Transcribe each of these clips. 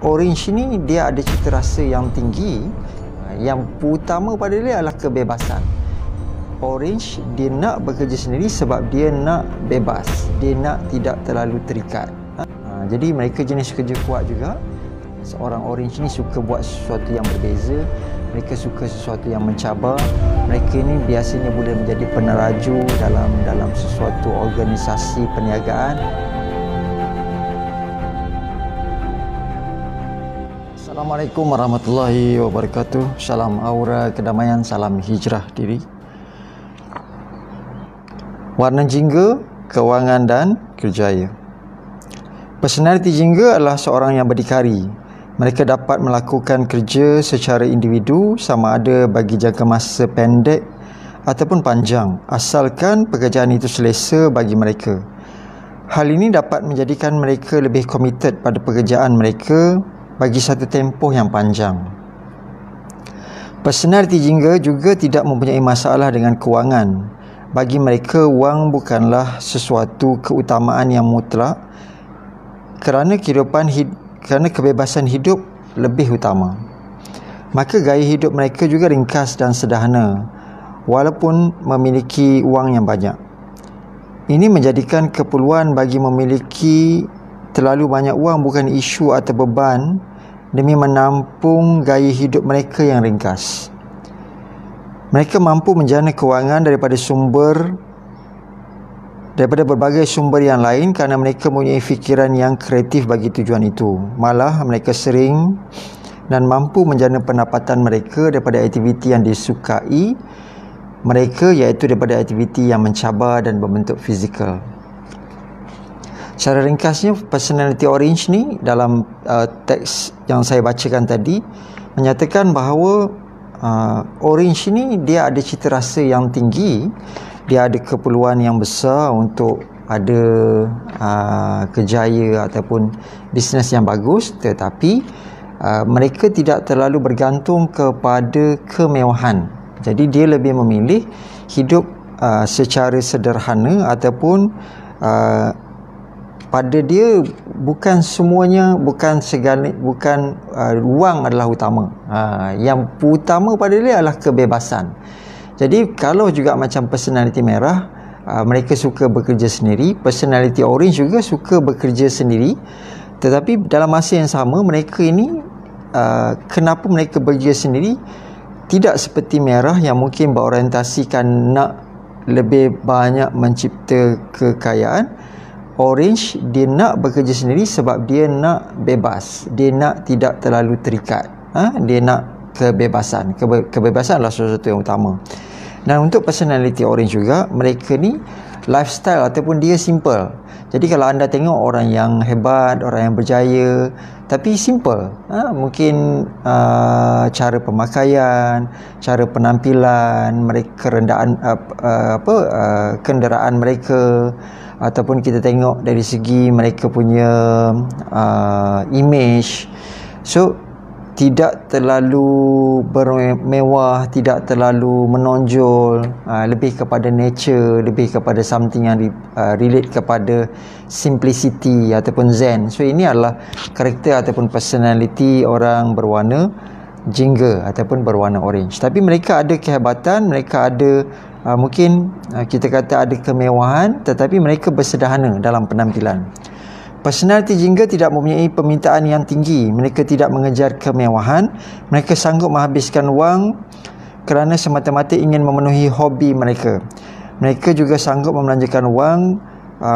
Orange ni dia ada cita rasa yang tinggi. Yang utama pada dia adalah kebebasan. Orange dia nak bekerja sendiri sebab dia nak bebas. Dia nak tidak terlalu terikat. Jadi mereka jenis kerja kuat juga. Seorang Orange ni suka buat sesuatu yang berbeza. Mereka suka sesuatu yang mencabar. Mereka ni biasanya boleh menjadi peneraju dalam sesuatu organisasi perniagaan. Assalamualaikum warahmatullahi wabarakatuh. Salam aura kedamaian, salam hijrah diri. Warna jingga, kewangan dan kerjaya. Personaliti jingga adalah seorang yang berdikari. Mereka dapat melakukan kerja secara individu sama ada bagi jangka masa pendek ataupun panjang, asalkan pekerjaan itu selesa bagi mereka. Hal ini dapat menjadikan mereka lebih komited pada pekerjaan mereka bagi satu tempoh yang panjang. Personaliti jingga juga tidak mempunyai masalah dengan kewangan. Bagi mereka, wang bukanlah sesuatu keutamaan yang mutlak kerana kebebasan hidup lebih utama. Maka gaya hidup mereka juga ringkas dan sederhana walaupun memiliki wang yang banyak. Ini menjadikan keperluan bagi memiliki terlalu banyak wang bukan isu atau beban demi menampung gaya hidup mereka yang ringkas. Mereka mampu menjana kewangan daripada berbagai sumber yang lain kerana mereka mempunyai fikiran yang kreatif bagi tujuan itu. Malah mereka sering dan mampu menjana pendapatan mereka daripada aktiviti yang disukai mereka, iaitu daripada aktiviti yang mencabar dan berbentuk fizikal. Secara ringkasnya, personality Orange ni dalam teks yang saya bacakan tadi menyatakan bahawa Orange ni dia ada cita rasa yang tinggi. Dia ada keperluan yang besar untuk ada kejaya ataupun bisnes yang bagus, tetapi mereka tidak terlalu bergantung kepada kemewahan. Jadi dia lebih memilih hidup secara sederhana ataupun pada dia bukan semuanya, bukan wang adalah utama. Yang utama pada dia adalah kebebasan. Jadi kalau juga macam personality merah, mereka suka bekerja sendiri. Personality orange juga suka bekerja sendiri. Tetapi dalam masa yang sama, mereka ini kenapa mereka bekerja sendiri tidak seperti merah yang mungkin berorientasikan nak lebih banyak mencipta kekayaan. Orange dia nak bekerja sendiri sebab dia nak bebas. Dia nak tidak terlalu terikat. Dia nak kebebasan. Kebebasan adalah sesuatu yang utama. Dan untuk personality orange juga, mereka ni lifestyle ataupun dia simple. Jadi kalau anda tengok orang yang hebat, orang yang berjaya, tapi simple. Mungkin cara pemakaian, cara penampilan, mereka kenderaan mereka, ataupun kita tengok dari segi mereka punya image. So tidak terlalu bermewah, tidak terlalu menonjol, lebih kepada nature, lebih kepada something yang relate kepada simplicity ataupun zen. So ini adalah karakter ataupun personality orang berwarna jingga ataupun berwarna orange. Tapi mereka ada kehebatan, mereka ada mungkin kita kata ada kemewahan, tetapi mereka bersederhana dalam penampilan. Personality jingga tidak mempunyai permintaan yang tinggi. Mereka tidak mengejar kemewahan. Mereka sanggup menghabiskan wang kerana semata-mata ingin memenuhi hobi mereka. Mereka juga sanggup membelanjakan wang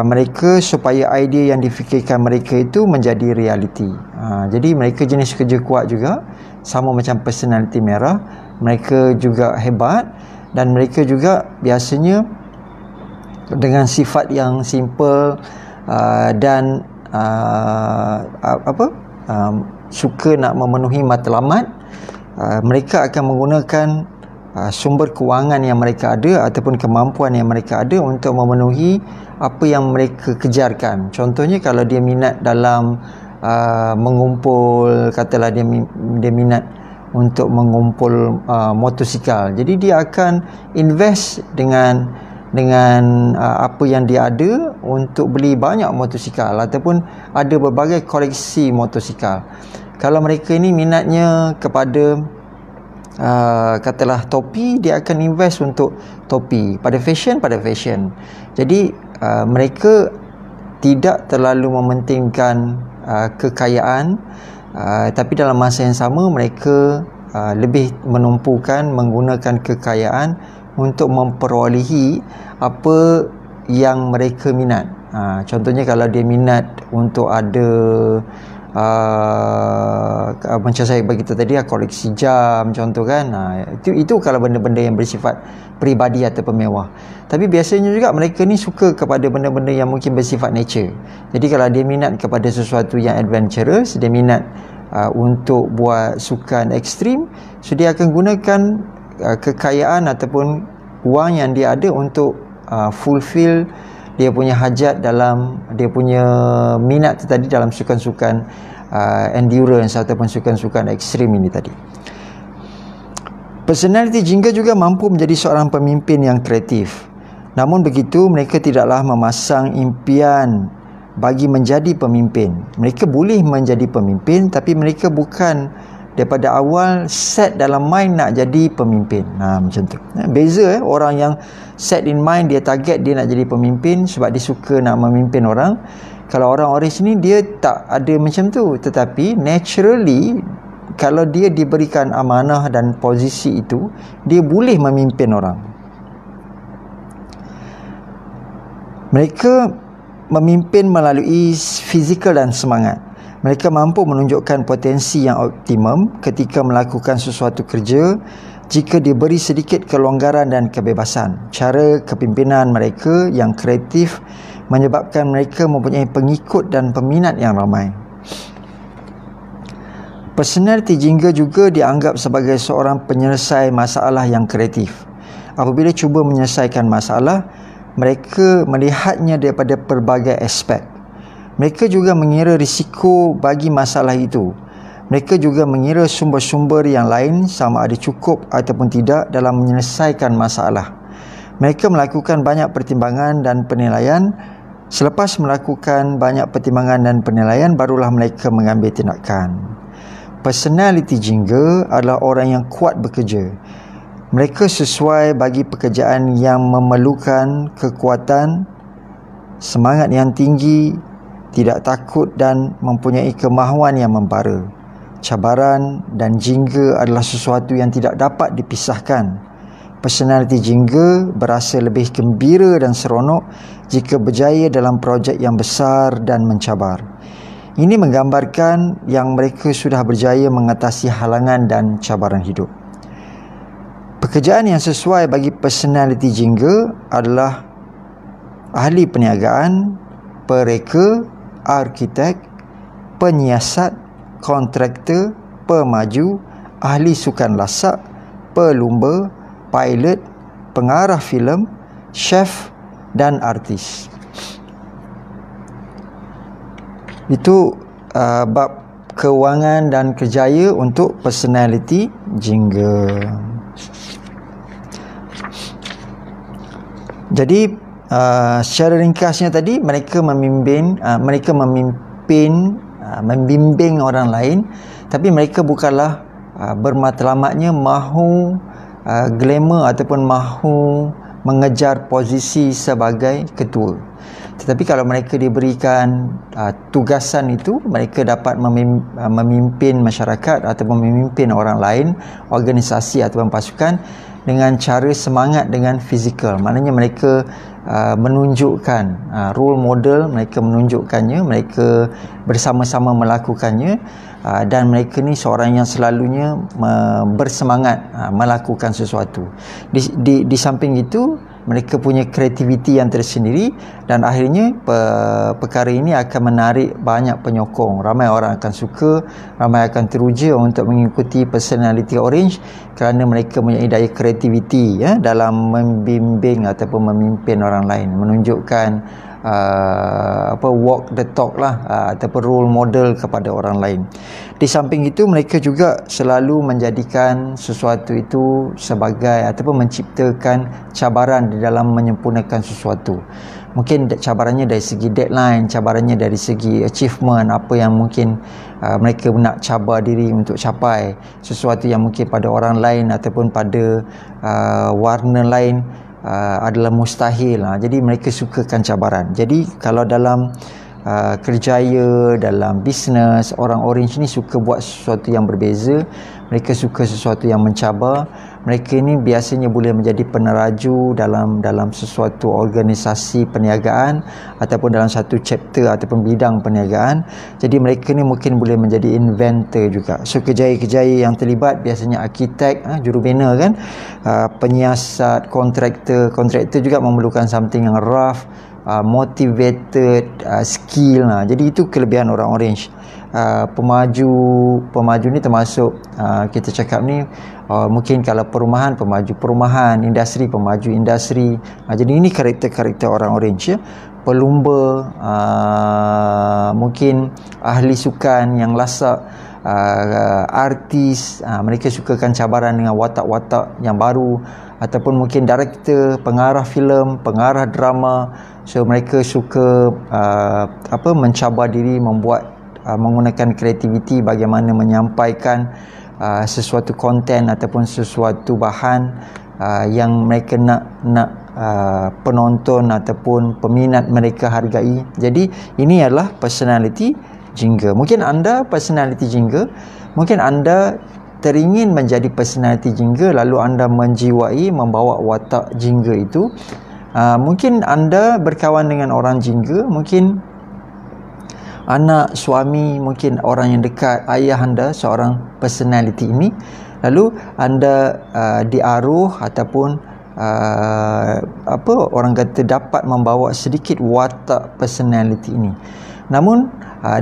mereka supaya idea yang difikirkan mereka itu menjadi realiti. Jadi mereka jenis kerja kuat juga, sama macam personality merah. Mereka juga hebat dan mereka juga biasanya dengan sifat yang simple dan suka nak memenuhi matlamat. Mereka akan menggunakan sumber kewangan yang mereka ada ataupun kemampuan yang mereka ada untuk memenuhi apa yang mereka kejarkan. Contohnya kalau dia minat dalam mengumpul, katalah dia minat untuk mengumpul motosikal, jadi dia akan invest dengan apa yang dia ada untuk beli banyak motosikal ataupun ada berbagai koleksi motosikal. Kalau mereka ini minatnya kepada katalah topi, dia akan invest untuk topi. Pada fashion. Jadi mereka tidak terlalu mementingkan kekayaan, tapi dalam masa yang sama mereka lebih menumpukan menggunakan kekayaan untuk memperolehi apa yang mereka minat. Contohnya kalau dia minat untuk ada macam saya beritahu tadi, koleksi jam contoh kan, itu kalau benda-benda yang bersifat peribadi atau mewah. Tapi biasanya juga mereka ni suka kepada benda-benda yang mungkin bersifat nature. Jadi kalau dia minat kepada sesuatu yang adventurous, dia minat untuk buat sukan ekstrim, so dia akan gunakan kekayaan ataupun wang yang dia ada untuk fulfill dia punya hajat dalam dia punya minat tu tadi dalam sukan-sukan endurance ataupun sukan-sukan ekstrim ini tadi. Personality jingga juga mampu menjadi seorang pemimpin yang kreatif. Namun begitu, mereka tidaklah memasang impian bagi menjadi pemimpin. Mereka boleh menjadi pemimpin, tapi mereka bukan daripada awal set dalam mind nak jadi pemimpin. Macam tu. Beza orang yang set in mind, dia target dia nak jadi pemimpin sebab dia suka nak memimpin orang. Kalau orang orange ni dia tak ada macam tu, tetapi naturally kalau dia diberikan amanah dan posisi itu, dia boleh memimpin orang. Mereka memimpin melalui fizikal dan semangat. Mereka mampu menunjukkan potensi yang optimum ketika melakukan sesuatu kerja jika diberi sedikit kelonggaran dan kebebasan. Cara kepimpinan mereka yang kreatif menyebabkan mereka mempunyai pengikut dan peminat yang ramai. Personality jingga juga dianggap sebagai seorang penyelesai masalah yang kreatif. Apabila cuba menyelesaikan masalah, mereka melihatnya daripada pelbagai aspek. Mereka juga mengira risiko bagi masalah itu. Mereka juga mengira sumber-sumber yang lain sama ada cukup ataupun tidak dalam menyelesaikan masalah. Mereka melakukan banyak pertimbangan dan penilaian. Selepas melakukan banyak pertimbangan dan penilaian, barulah mereka mengambil tindakan. Personality jingga adalah orang yang kuat bekerja. Mereka sesuai bagi pekerjaan yang memerlukan kekuatan, semangat yang tinggi, tidak takut dan mempunyai kemahuan yang membara. Cabaran dan jingga adalah sesuatu yang tidak dapat dipisahkan. Personality jingga berasa lebih gembira dan seronok jika berjaya dalam projek yang besar dan mencabar. Ini menggambarkan yang mereka sudah berjaya mengatasi halangan dan cabaran hidup. Pekerjaan yang sesuai bagi personality jingga adalah ahli perniagaan, pereka, arkitek, penyiasat, kontraktor, pemaju, ahli sukan lasak, pelumba, pilot, pengarah filem, chef dan artis. Itu bab kewangan dan kerjaya untuk personality jingga. Jadi secara ringkasnya tadi, mereka membimbing orang lain, tapi mereka bukanlah bermatlamatnya mahu glamour ataupun mahu mengejar posisi sebagai ketua. Tetapi kalau mereka diberikan tugasan itu, mereka dapat memimpin masyarakat ataupun memimpin orang lain, organisasi ataupun pasukan dengan cara semangat dengan fizikal. Maknanya mereka menunjukkan role model, mereka menunjukkannya, mereka bersama-sama melakukannya, dan mereka ni seorang yang selalunya bersemangat melakukan sesuatu. Di samping itu, mereka punya kreativiti yang tersendiri, dan akhirnya perkara ini akan menarik banyak penyokong. Ramai orang akan suka, ramai akan teruja untuk mengikuti personality orange kerana mereka mempunyai daya kreativiti dalam membimbing ataupun memimpin orang lain, menunjukkan walk the talk lah, ataupun role model kepada orang lain. Di samping itu, mereka juga selalu menjadikan sesuatu itu sebagai ataupun menciptakan cabaran di dalam menyempurnakan sesuatu. Mungkin cabarannya dari segi deadline, cabarannya dari segi achievement, apa yang mungkin mereka nak cabar diri untuk capai, sesuatu yang mungkin pada orang lain ataupun pada warna lain adalah mustahil. Jadi mereka sukakan cabaran. Jadi kalau dalam kerjaya, dalam bisnes, orang Orange ni suka buat sesuatu yang berbeza. Mereka suka sesuatu yang mencabar. Mereka ini biasanya boleh menjadi peneraju dalam sesuatu organisasi perniagaan ataupun dalam satu chapter ataupun bidang perniagaan. Jadi mereka ni mungkin boleh menjadi inventor juga. So kerjaya-kerjaya yang terlibat biasanya arkitek, jurubina kan, penyiasat, kontraktor juga memerlukan something yang rough, motivated, skill. Jadi itu kelebihan orang Orange. Pemaju ni termasuk kita cakap ni mungkin kalau perumahan, pemaju perumahan, industri, pemaju industri. Jadi ini karakter-karakter orang Orange ya. Pelumba, mungkin ahli sukan yang lasak, artis, mereka sukakan cabaran dengan watak-watak yang baru, ataupun mungkin director, pengarah filem, pengarah drama. So mereka suka mencabar diri, menggunakan kreativiti bagaimana menyampaikan sesuatu konten ataupun sesuatu bahan yang mereka nak penonton ataupun peminat mereka hargai. Jadi ini adalah personality jingga. Mungkin anda personality jingga, mungkin anda teringin menjadi personality jingga, lalu anda menjiwai, membawa watak jingga itu. Mungkin anda berkawan dengan orang jingga, mungkin anak, suami, mungkin orang yang dekat, ayah anda seorang personality ini, lalu anda diaruh ataupun orang kata dapat membawa sedikit watak personality ini. Namun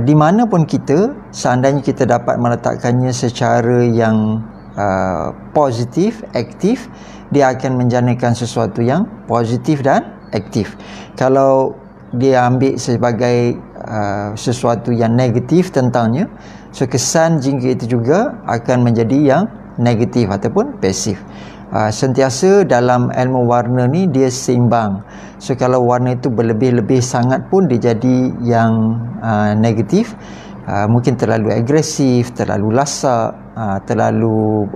di mana pun kita, seandainya kita dapat meletakkannya secara yang positif, aktif, dia akan menjanakan sesuatu yang positif dan aktif. Kalau dia ambil sebagai sesuatu yang negatif tentangnya, so kesan jingga itu juga akan menjadi yang negatif ataupun pasif. Sentiasa dalam ilmu warna ni dia seimbang. So kalau warna itu berlebih-lebih sangat pun dia jadi yang negatif. Mungkin terlalu agresif, terlalu lasak, terlalu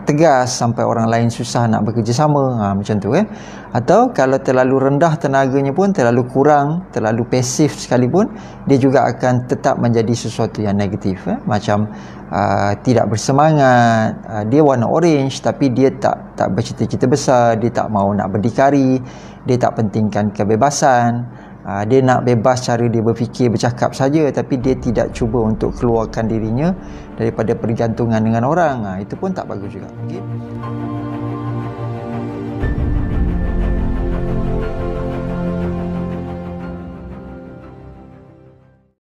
tegas sampai orang lain susah nak bekerjasama, macam tu kan. Atau kalau terlalu rendah tenaganya pun, terlalu kurang, terlalu pasif sekalipun, dia juga akan tetap menjadi sesuatu yang negatif. Macam tidak bersemangat. Dia warna orange tapi dia tak bercita-cita besar, dia tak mahu nak berdikari, dia tak pentingkan kebebasan. Dia nak bebas cara dia berfikir, bercakap saja, tapi dia tidak cuba untuk keluarkan dirinya daripada pergantungan dengan orang. Itu pun tak bagus juga. Okay?